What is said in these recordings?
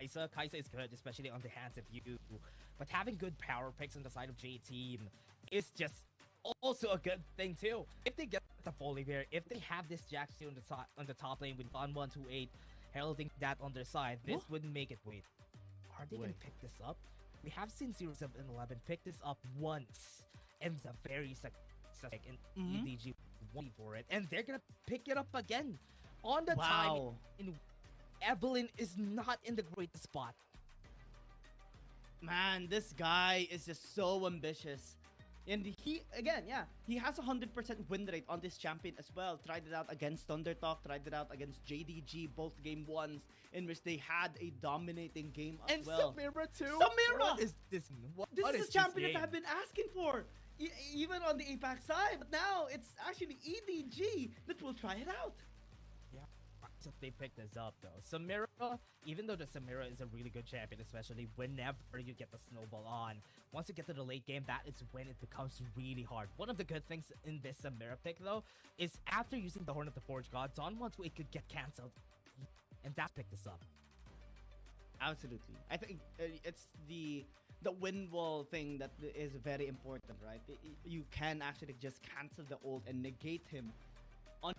Kai'Sa. Kai'Sa is good, especially on the hands of you. But having good power picks on the side of J Team is just also a good thing too. If they get the Volibear, if they have this Jaxi on the top lane with on 128 heralding that on their side, this would make it wait. Are they gonna pick this up? We have seen 0711 pick this up once, and it's a very successful and EDG won for it, and they're gonna pick it up again on the time. In Evelyn is not in the great spot. Man, this guy is just so ambitious. And he, again, he has a 100% win rate on this champion as well. Tried it out against Thundertalk, tried it out against JDG, both game ones, in which they had a dominating game as well. And Samira too? Samira! What is this? This is a champion that I've been asking for, even on the APAC side. But now it's actually EDG that will try it out. Yeah, so they picked this up though. Samira, even though the Samira is a really good champion, especially whenever you get the snowball on, once you get to the late game, that is when it becomes really hard. One of the good things in this Samira pick though is after using the Horn of the Forge God, Dawn wants it could get cancelled, and that picked this up. Absolutely, I think it's the wind wall thing that is very important, right? You can actually just cancel the ult and negate him on.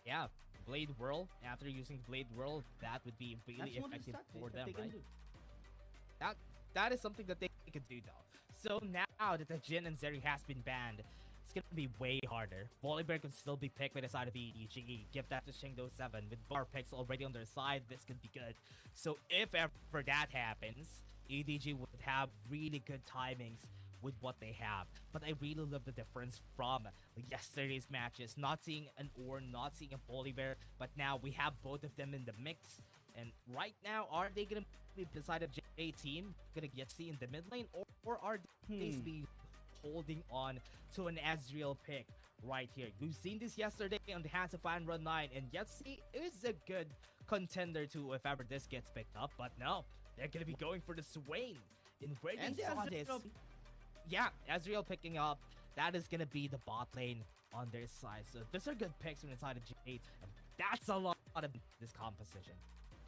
Yeah, Blade Whirl. After using Blade Whirl, that would be really effective for them, right? That is something that they could do though. So now that the Jhin and Zeri has been banned, it's gonna be way harder. Volibear can still be picked by the side of EDG. Give that to Shingdo 7. With bar picks already on their side, this could be good. So if ever that happens, EDG would have really good timings with what they have. But I really love the difference from yesterday's matches. Not seeing an Ornn, not seeing a Volibear, but now we have both of them in the mix. And right now, are they gonna be beside of J Team gonna get C in the mid lane, or are they still holding on to an Ezreal pick right here? We've seen this yesterday on the hands of Fan Run 9, and Yetzi is a good contender too if ever this gets picked up. But no, they're gonna be going for the Swain. And where they saw this, yeah, Ezreal picking up, that is gonna be the bot lane on their side. So these are good picks from inside of J8, and that's a lot of this composition.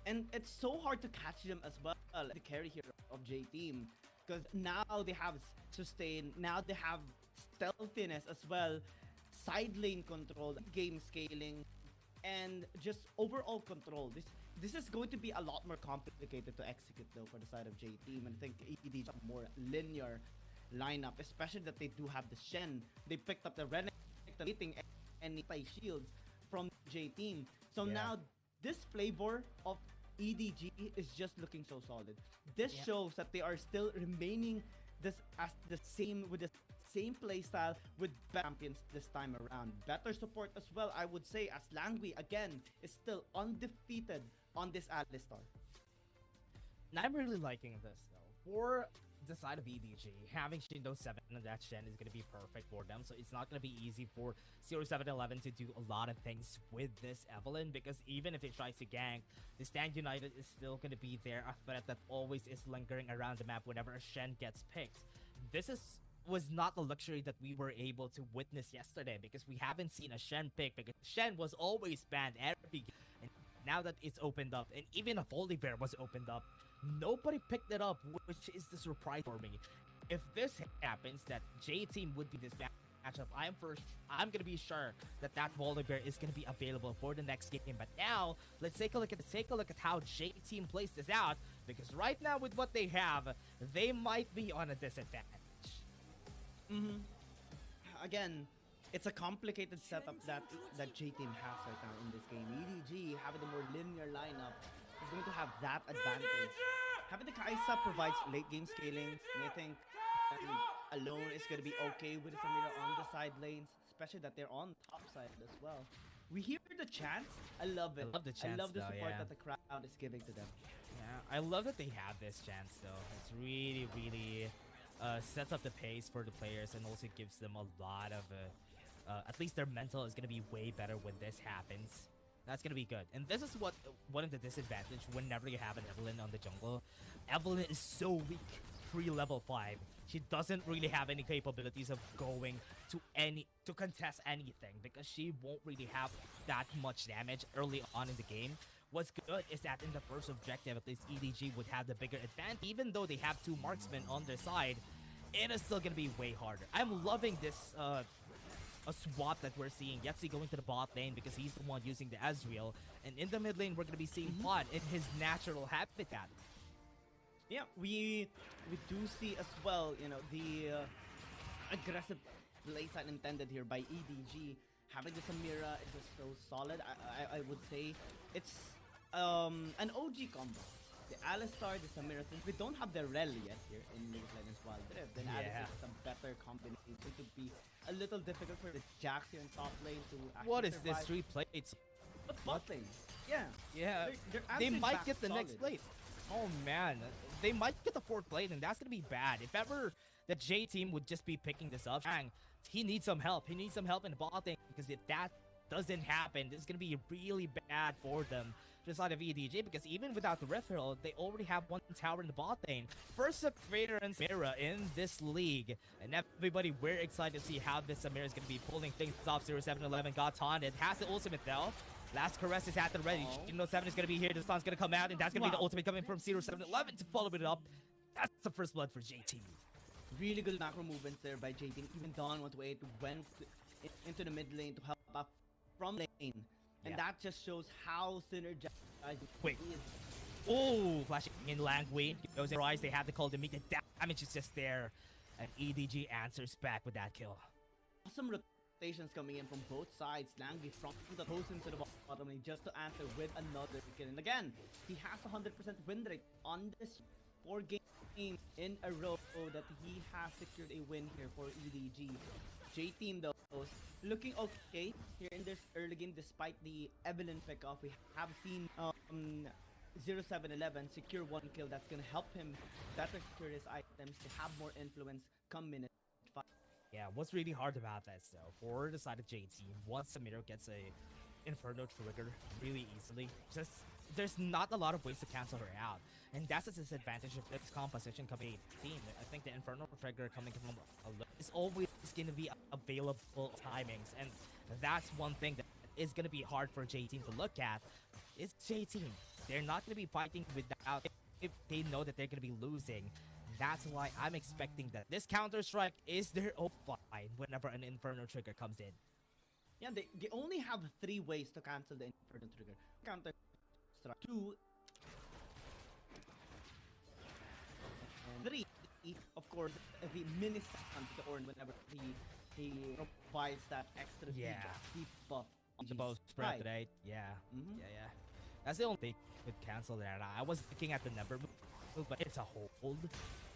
And it's so hard to catch them as well, the carry here of J Team, because now they have sustain, now they have stealthiness as well, side lane control, game scaling, and just overall control. This is going to be a lot more complicated to execute though for the side of J Team, and I think EDG is a more linear lineup, especially that they do have the Shen. They picked up the Renekton and shields from J Team. So now this flavor of EDG is just looking so solid. This shows that they are still remaining with the same playstyle with champions this time around. Better support as well, I would say, as Langui again is still undefeated on this Alistar. And I'm really liking this though. For the side of EDG, having Shindo 7 on that Shen is going to be perfect for them. So it's not going to be easy for 0711 to do a lot of things with this Evelyn, because even if it tries to gank, the Stand United is still going to be there, a threat that always is lingering around the map whenever a Shen gets picked. This was not the luxury that we were able to witness yesterday, because we haven't seen a Shen pick, because Shen was always banned every game. And now that it's opened up, and even a Volibear was opened up, nobody picked it up, which is the surprise for me. If this happens, that J Team would be this matchup, I'm gonna be sure that Volibear is gonna be available for the next game. But now let's take a look at how J Team plays this out, because right now with what they have, they might be on a disadvantage. Again, it's a complicated setup that J Team has right now in this game. EDG having a more linear lineup is going to have that advantage. Having the Kai'Sa provides late game scaling, and I think alone is going to be okay with Samira on the side lanes, especially that they're on top side as well. We hear the chants. I love it. I love the chants, I love the though, support that the crowd is giving to them. Yeah, I love that they have this chance though. It's really sets up the pace for the players, and also gives them a lot of at least their mental is going to be way better when this happens. That's going to be good. And this is one of the disadvantages whenever you have an Evelyn on the jungle. Evelyn is so weak pre-level 5. She doesn't really have any capabilities of going to contest anything, because she won't really have that much damage early on in the game. What's good is that in the first objective, at least EDG would have the bigger advantage. Even though they have 2 marksmen on their side, it is still going to be way harder. I'm loving this a swap that we're seeing. Yetzi going to the bot lane because he's the one using the Ezreal. And in the mid lane, we're going to be seeing Pod in his natural habitat. Yeah, we do see as well, you know, the aggressive playstyle intended here by EDG. Having the Samira is just so solid. I would say it's an OG combo. The Alistar, the Samira, since we don't have the WRL yet here in League of Legends Wild Rift, then Alistar is a better combination. It would be a little difficult for the Jax here in top lane to actually What is survive. this 3 plates? But bot lane, yeah. Yeah, they might get the next plate. Oh man, they might get the 4th plate, and that's gonna be bad. If ever the J team would just be picking this up, he needs some help. He needs some help in the bot lane, because if that doesn't happen, this is gonna be really bad for them. Just out of EDG, because even without the referral, they already have 1 tower in the bot lane. First Vader and Samira in this league, and everybody, we're excited to see how this Samira is gonna be pulling things off. 0711 got taunted, has the ultimate though. Last caress is at the ready. You know 7 is going to be here. The sun's going to come out, and that's going to be the ultimate coming from 0711 to follow it up. That's the first blood for JT. Really good macro movements there by JT. Even Dawn 128 went into the mid lane to help up from lane. And that just shows how synergized Wait. he is. Oh, flashing in Langway. Those eyes, they have to call to make the damage is just there. And EDG answers back with that kill. Awesome rotations coming in from both sides. Langway from the post into the bottom lane just to answer with another kill. And again, he has a 100% win rate on this 4 game in a row that he has secured a win here for EDG. J-Team though, looking okay here in this early game despite the Evelyn pick-off. We have seen 0711 secure 1 kill. That's going to help him better secure his items to have more influence come minute 5. Yeah, what's really hard about this though, for the side of JT, once Samiro gets a Inferno trigger really easily, just there's not a lot of ways to cancel her out. And that's the disadvantage of this composition coming team. I think the Inferno trigger coming from is always going to be available timings. And that's one thing that is going to be hard for J-Team to look at. It's J-Team. They're not going to be fighting without, if they know that they're going to be losing. That's why I'm expecting that this Counter-Strike is their own fight whenever an Inferno trigger comes in. Yeah, they only have 3 ways to cancel the Inferno trigger. Counter-Strike 2. 3, of course, the mini stun to the Orn whenever he provides that extra debuff on the bow spread today. Yeah. That's the only thing with cancel that. I was looking at the number move, but it's a hold.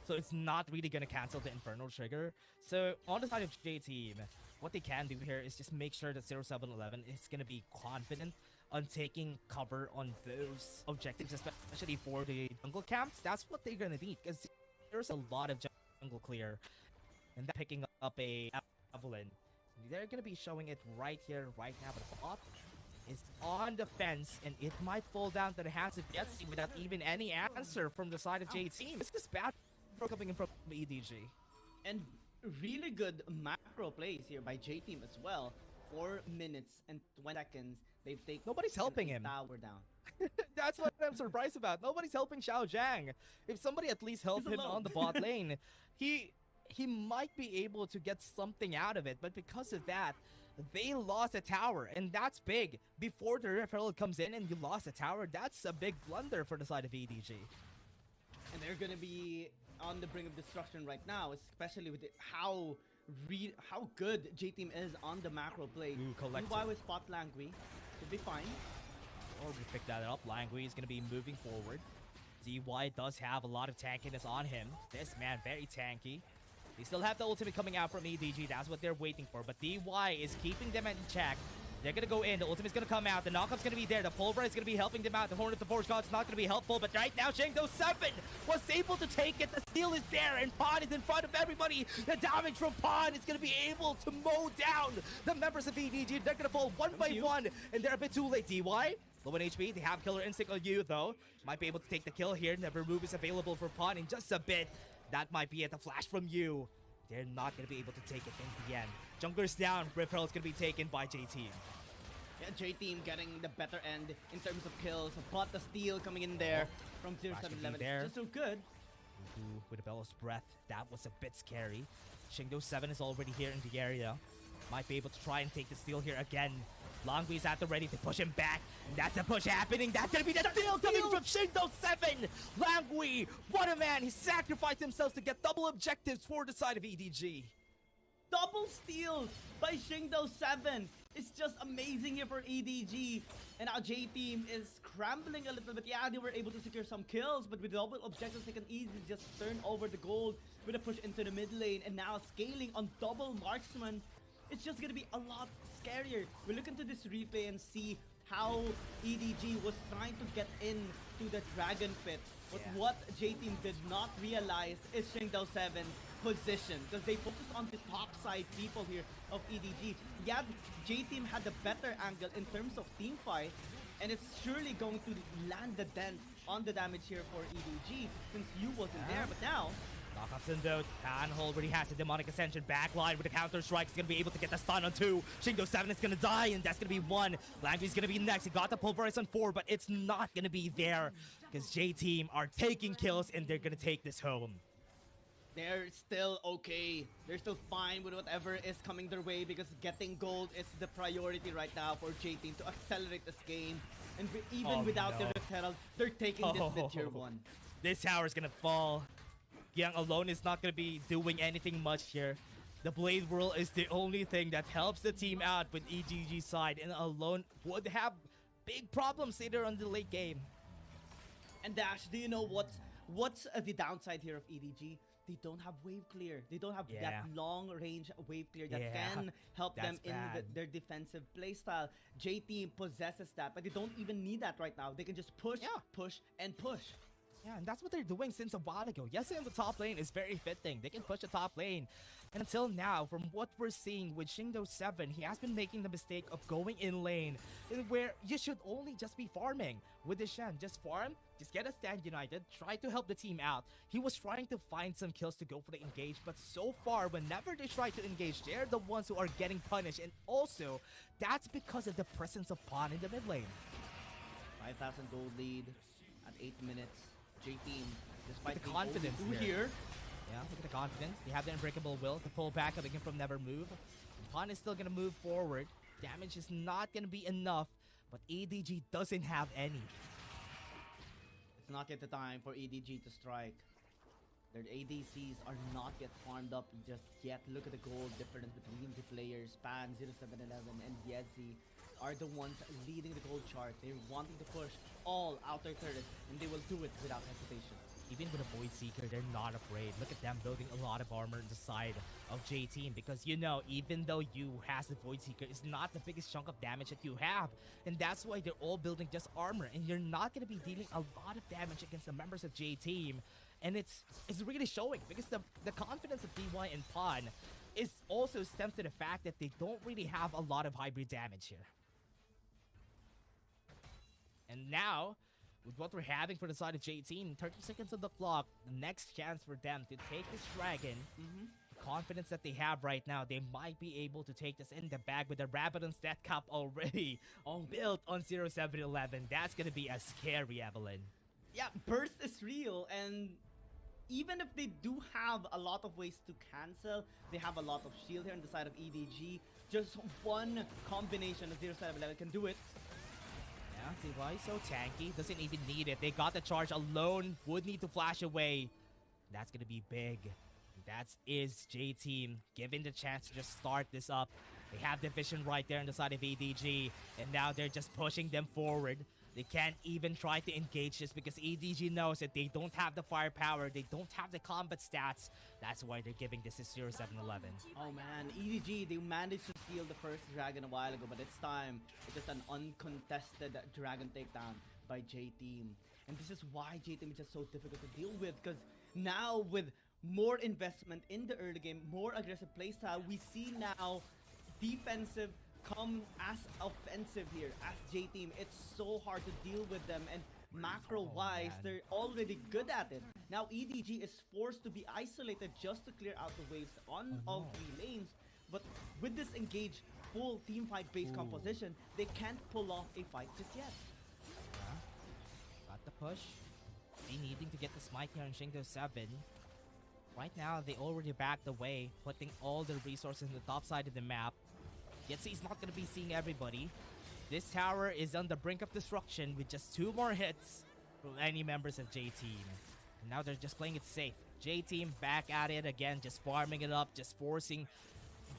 So it's not really going to cancel the Inferno trigger. So on the side of J-Team, what they can do here is just make sure that 0711 is going to be confident on taking cover on those objectives, especially for the jungle camps. That's what they're going to need, because there's a lot of jungle clear. And that picking up a Evelyn. They're going to be showing it right here, right now, but the bot is on the fence, and it might fall down to the hands of Yetzi without even any answer from the side of J-Team. This is bad for coming in from EDG. And really good macro plays here by J-Team as well. 4 minutes and 20 seconds. They've taken Nobody's helping him. Tower down. That's what I'm surprised about. Nobody's helping Xiao Zhang. If somebody at least helped him on the bot lane, he might be able to get something out of it. But because of that, they lost a tower, and that's big. Before the referral comes in and you lost a tower, that's a big blunder for the side of EDG. And they're gonna be on the brink of destruction right now, especially with how good J-Team is on the macro play. Why with spot Langui should be fine. Or we pick that up. Langui is gonna be moving forward. ZY does have a lot of tankiness on him. This man very tanky. They still have the ultimate coming out from EDG. That's what they're waiting for. But DY is keeping them in check. They're going to go in. The ultimate's going to come out. The knockup's going to be there. The Pulver is going to be helping them out. The Horn of the Force God's not going to be helpful. But right now, Shangdo 7 was able to take it. The steal is there. And Pod is in front of everybody. The damage from Pod is going to be able to mow down the members of EDG. They're going to fall one by one. And they're a bit too late. DY, low in HP. They have Killer Instinct on you, though. Might be able to take the kill here. Never move is available for Pod in just a bit. That might be it. A flash from you. They're not going to be able to take it in the end. Jungler's down. Rift Herald is going to be taken by J-Team. Yeah, J-Team getting the better end in terms of kills, but the steal coming in there from 0-7-11 is just so good. With a Bellow's Breath, that was a bit scary. Shingdo 7 is already here in the area. Might be able to try and take the steal here again. Longwee's at the ready to push him back. That's a push happening. That's gonna be the steal coming from Shingdo 7. Longwee, what a man. He sacrificed himself to get double objectives for the side of EDG. Double steal by Shingdo 7. It's just amazing here for EDG. And now J-Team is scrambling a little bit. Yeah, they were able to secure some kills, but with double objectives, they can easily just turn over the gold with a push into the mid lane. And now scaling on double marksman. It's just gonna be a lot scarier. We look into this replay and see how EDG was trying to get into the Dragon Pit. But what J-Team did not realize is Shingdo 7's position, because they focused on the top side people here of EDG. Yeah, J-Team had the better angle in terms of team fight, and it's surely going to land the dent on the damage here for EDG since you wasn't there. But now Knockoffs in though. Pan already has the Demonic Ascension backline with the counter strike. He's gonna be able to get the stun on 2. Shingdo 7 is gonna die, and that's gonna be 1. Langry's gonna be next. He got the pulverize on 4, but it's not gonna be there because J-Team are taking kills and they're gonna take this home. They're still okay. They're still fine with whatever is coming their way because getting gold is the priority right now for J-Team to accelerate this game. And even without the Rift Herald, they're taking this mid-tier 1. This tower is gonna fall. Yang alone is not gonna be doing anything much here. The Blade Whirl is the only thing that helps the team out with EDG side, and alone would have big problems later on the late game. And Dash, do you know what's the downside here of EDG? They don't have wave clear. They don't have that long range wave clear that can help them in their defensive playstyle. J-Team possesses that, but they don't even need that right now. They can just push, push, and push. Yeah, and that's what they're doing since a while ago. Yes, in the top lane is very fitting. They can push the top lane. And until now, from what we're seeing with Shingdo 7, he has been making the mistake of going in lane, where you should only just be farming. With the Shen, just farm, just get a stand united, try to help the team out. He was trying to find some kills to go for the engage, but so far, whenever they try to engage, they're the ones who are getting punished. And also, that's because of the presence of Pawn in the mid lane. 5,000 gold lead at 8 minutes. J-Team, despite the confidence here. Yeah, look at the confidence. They have the Unbreakable Will to pull back up again from Never Move. Pawn is still going to move forward. Damage is not going to be enough, but EDG doesn't have any. It's not yet the time for EDG to strike. Their ADCs are not yet farmed up just yet. Look at the goal difference between the players. Pan, 0-7-11, and Yezi are the ones leading the gold chart. They're wanting to push all outer turrets, and they will do it without hesitation. Even with a Void Seeker, they're not afraid. Look at them building a lot of armor on the side of J-Team, because you know, even though you has the Void Seeker, it's not the biggest chunk of damage that you have. And that's why they're all building just armor, and you're not going to be dealing a lot of damage against the members of J-Team. And it's really showing, because the confidence of DY and Pawn is also stems to the fact that they don't really have a lot of hybrid damage here. And now, with what we're having for the side of J-Team, 30 seconds on the clock, the next chance for them to take this dragon. The confidence that they have right now, they might be able to take this in the bag with the Rabadon's Death Cup already built on 0-7-11. That's going to be a scary Evelyn. Yeah, burst is real, and even if they do have a lot of ways to cancel, they have a lot of shield here on the side of EDG. Just one combination of 0-7-11 can do it. Yeah, TY so tanky, doesn't even need it. They got the charge alone, would need to flash away. That's gonna be big. That is J-Team given the chance to just start this up. They have the vision right there on the side of EDG, and now they're just pushing them forward. They can't even try to engage this because EDG knows that they don't have the firepower, they don't have the combat stats. That's why they're giving this to 0-7-11. Oh man, EDG, they managed to steal the first dragon a while ago, but it's time. It's just an uncontested dragon takedown by J-Team. And this is why J-Team is just so difficult to deal with, because now with more investment in the early game, more aggressive playstyle, we see now defensive come as offensive here as J-Team. It's so hard to deal with them, and macro-wise, they're already good at it. Now EDG is forced to be isolated just to clear out the waves on all 3 lanes, But with this engaged full team fight based composition, they can't pull off a fight just yet. Got the push. They needing to get the smite here on Shingdo 7. Right now, they already backed away, putting all their resources in the top side of the map. Yetzi's not going to be seeing everybody. This tower is on the brink of destruction with just 2 more hits from any members of J-Team. And now they're just playing it safe. J-Team back at it again, just farming it up, just forcing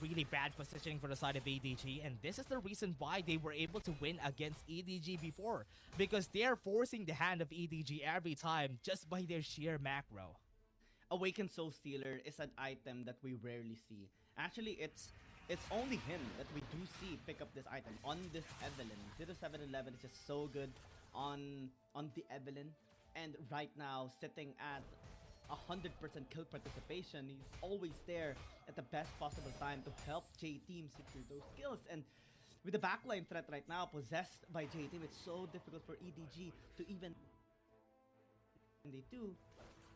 really bad positioning for the side of EDG. And this is the reason why they were able to win against EDG before. Because they're forcing the hand of EDG every time just by their sheer macro. Awakened Soul Stealer is an item that we rarely see. Actually, it's only him that we do see pick up this item on this Evelyn. 0711 is just so good on the Evelyn. And right now, sitting at 100% kill participation, he's always there at the best possible time to help J-Team secure those kills. And with the backline threat right now possessed by J-Team, it's so difficult for EDG to even... And they do.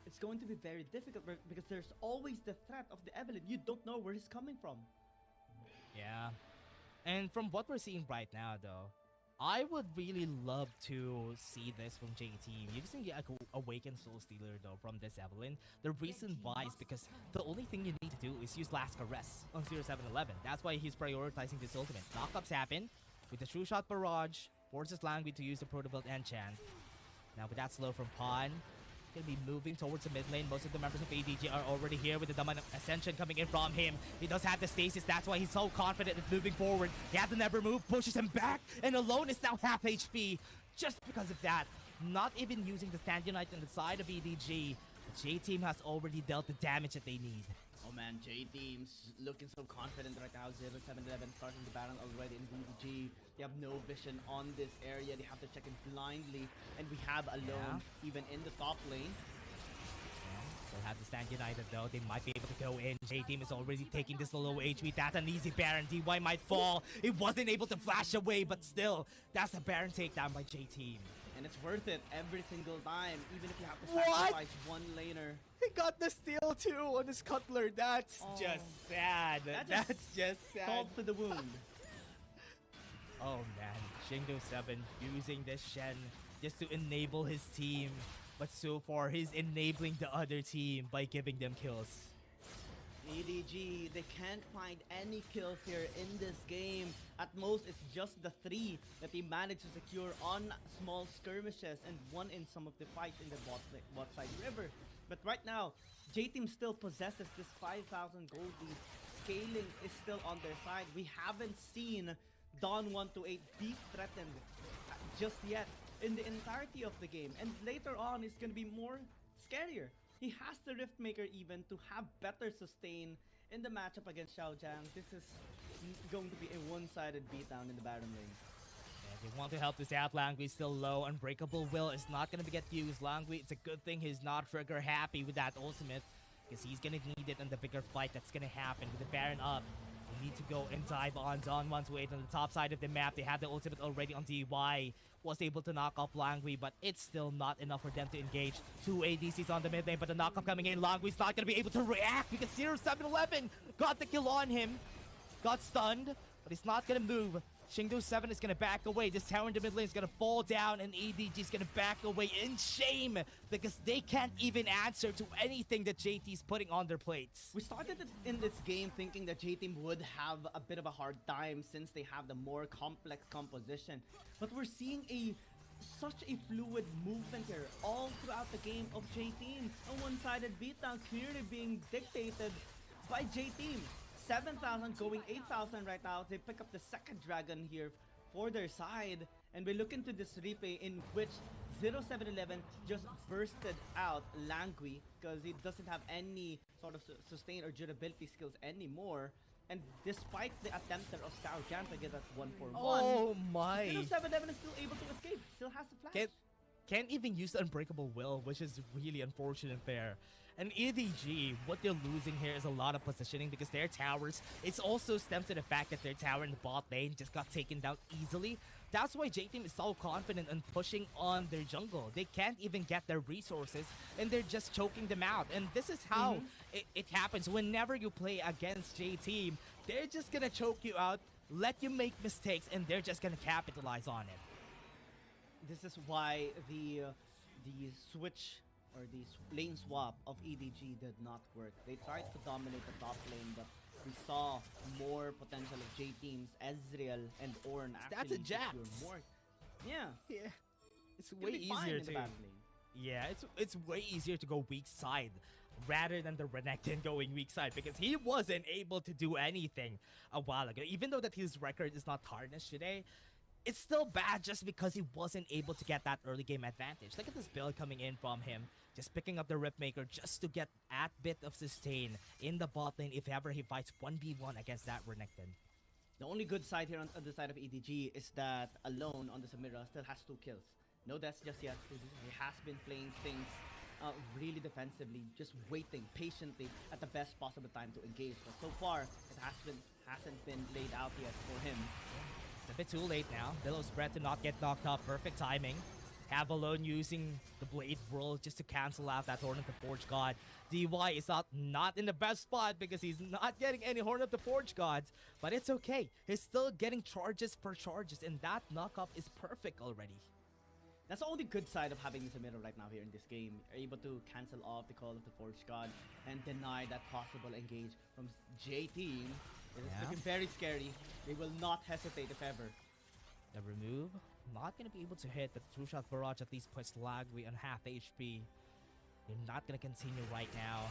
It's going to be very difficult because there's always the threat of the Evelyn. You don't know where he's coming from. Yeah. And from what we're seeing right now, though, I would really love to see this from J-Team. You can get an Awakened Soul Stealer, though, from this Evelyn. The reason why is because the only thing you need to do is use Last Caress on 0711. That's why he's prioritizing this ultimate. Knockups happen with the True Shot Barrage, forces Langui to use the Proto-Build Enchant. Now, with that slow from Pawn, going to be moving towards the mid lane. Most of the members of EDG are already here with the Daman Ascension coming in from him. He does have the stasis. That's why he's so confident in moving forward. He has the never move, pushes him back, and Alone is now half HP. Just because of that, not even using the Stand Unite on the side of EDG, the J-Team has already dealt the damage that they need. Oh man, J-Team's looking so confident right now. 0711 starting the battle already in EDG. They have no vision on this area. They have to check it blindly. And we have Alone even in the top lane. They'll have to stand united though. They might be able to go in. J-Team is already taking this low HP. That's an easy Baron. DY might fall. It wasn't able to flash away, but still, that's a Baron takedown by J-Team. And it's worth it every single time, even if you have to sacrifice one laner. He got the steal too on his Cutler. That's just sad. That's just sad. Salt to the wound. Oh man, Shingdo 7 using this Shen just to enable his team. But so far, he's enabling the other team by giving them kills. EDG, they can't find any kills here in this game. At most, it's just the 3 that they managed to secure on small skirmishes and 1 in some of the fights in the bot side river. But right now, J-Team still possesses this 5,000 gold lead. Scaling is still on their side. We haven't seen Dawn 128 be threatened just yet in the entirety of the game. And later on, it's going to be more scarier. He has the Riftmaker even to have better sustain in the matchup against Xiaojiang. This is going to be a one-sided beatdown in the Baron lane. Yeah, they want to help this out. Langui still low. Unbreakable Will is not going to get used. Langui, it's a good thing he's not trigger happy with that ultimate, because he's going to need it in the bigger fight that's going to happen with the Baron up. They need to go and dive on Dawn 128 on the top side of the map. They have the ultimate already on DY. Was able to knock off Langui, but it's still not enough for them to engage. 2 ADCs on the mid lane, but the knockup coming in. Langui's not going to be able to react because 0711 got the kill on him. Got stunned, but he's not going to move. Shingdo 7 is going to back away. This tower in the mid lane is going to fall down, and EDG is going to back away in shame because they can't even answer to anything that JT is putting on their plates. We started in this game thinking that J-Team would have a bit of a hard time since they have the more complex composition. But we're seeing such a fluid movement here all throughout the game of J-Team. A one-sided beatdown clearly being dictated by J-Team. 7,000 going 8,000 right now. They pick up the second dragon here for their side. And we look into this replay in which 0711 just bursted out Langui because he doesn't have any sort of sustain or durability skills anymore. And despite the attempt of Xiaojiang to get that 1-for-1, oh my! 0711 is still able to escape. Still has the flash. Can't even use the Unbreakable Will, which is really unfortunate there. And EDG, what they're losing here is a lot of positioning because their towers, it's also stems to the fact that their tower in the bot lane just got taken down easily That's why J-Team is so confident in pushing on their jungle. They can't even get their resources, and they're just choking them out. And this is how it happens. Whenever you play against J-Team, they're just gonna choke you out, let you make mistakes, and they're just gonna capitalize on it. This is why the switch or the lane swap of EDG did not work. They tried to dominate the top lane, but we saw more potential of J-Team's Ezreal and Ornn That's a Jax. More. Yeah. It's way easier to. Yeah, it's way easier to go weak side rather than the Renekton going weak side, because he wasn't able to do anything a while ago. Even though that his record is not tarnished today, it's still bad just because he wasn't able to get that early game advantage. Look at this build coming in from him, just picking up the Ripmaker just to get a bit of sustain in the bot lane if ever he fights 1v1 against that Renekton. The only good side here on the side of EDG is that Alone on the Samira still has 2 kills. No deaths just yet. He has been playing things really defensively, just waiting patiently at the best possible time to engage. But so far, it hasn't been laid out yet for him. It's a bit too late now. Billow spread to not get knocked off. Perfect timing. Have Alone using the Blade Whirl just to cancel out that Horn of the Forge God. DY is not in the best spot because he's not getting any Horn of the Forge Gods, but it's okay. He's still getting charges per charges, and that knockup is perfect already. That's the only good side of having Samira right now here in this game. You're able to cancel off the Call of the Forge God and deny that possible engage from J-Team. It is looking very scary. They will not hesitate if ever. The remove, not going to be able to hit, but the True Shot Barrage at least puts Lagui on half HP. They're not going to continue right now.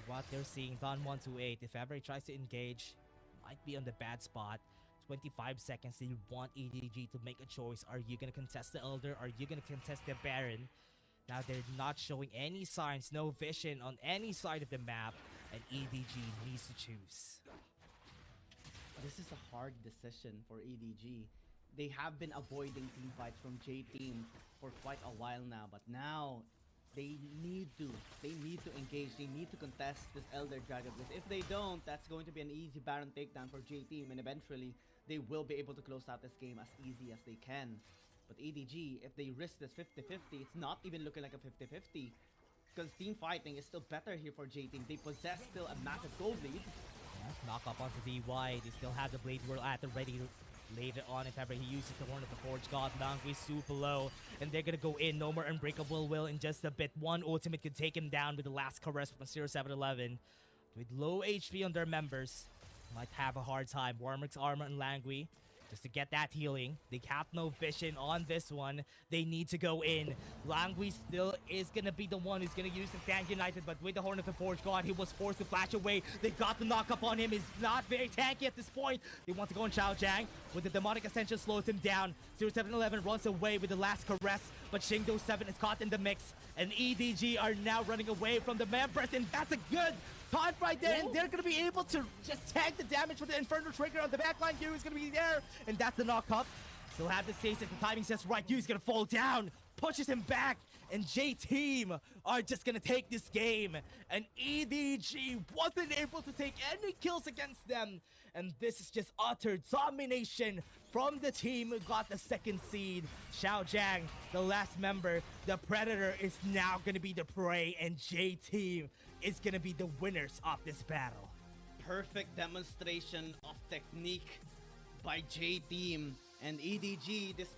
What they're seeing, Don128, if ever he tries to engage, might be on the bad spot. 25 seconds, they want EDG to make a choice. Are you going to contest the Elder? Are you going to contest the Baron? Now they're not showing any signs, no vision on any side of the map, and EDG needs to choose. This is a hard decision for EDG. They have been avoiding team fights from J-Team for quite a while now, but now they need to engage. They need to contest this Elder Dragon, because if they don't, that's going to be an easy Baron takedown for J-Team, and eventually they will be able to close out this game as easy as they can. But EDG, if they risk this 50-50, it's not even looking like a 50-50, because team fighting is still better here for J-Team. They possess still a massive gold lead. Knock up onto DY. They still have the Blade Whirl at the ready to leave it on if ever he uses the Horn of the Forge God. Langui super low, and they're gonna go in. No more Unbreakable Will in just a bit. One ultimate could take him down with the last caress from 0711. With low HP on their members, might have a hard time. Warmrick's Armor and Langui just to get that healing. They have no vision on this one. They need to go in. Langui still is going to be the one who's going to use the Stand United, but with the Horn of the Forge God, he was forced to flash away. They got the knock up on him. He's not very tanky at this point. They want to go on Xiao Zhang, with the Demonic Ascension slows him down. 0711 runs away with the last caress, but Shingdo 7 is caught in the mix, and EDG are now running away from the Mempress, and that's a good taunt right there, and they're going to be able to just tank the damage with the Inferno Trigger on the backline. Yu is going to be there, and that's the knock-up. Still have the stasis, the timing's just right. Yu's going to fall down, pushes him back, and J-Team are just going to take this game. And EDG wasn't able to take any kills against them, and this is just utter domination from the team who got the second seed. Xiao Zhang, the last member, the Predator, is now going to be the prey, and J-Team is going to be the winners of this battle. Perfect demonstration of technique by J-Team and EDG. This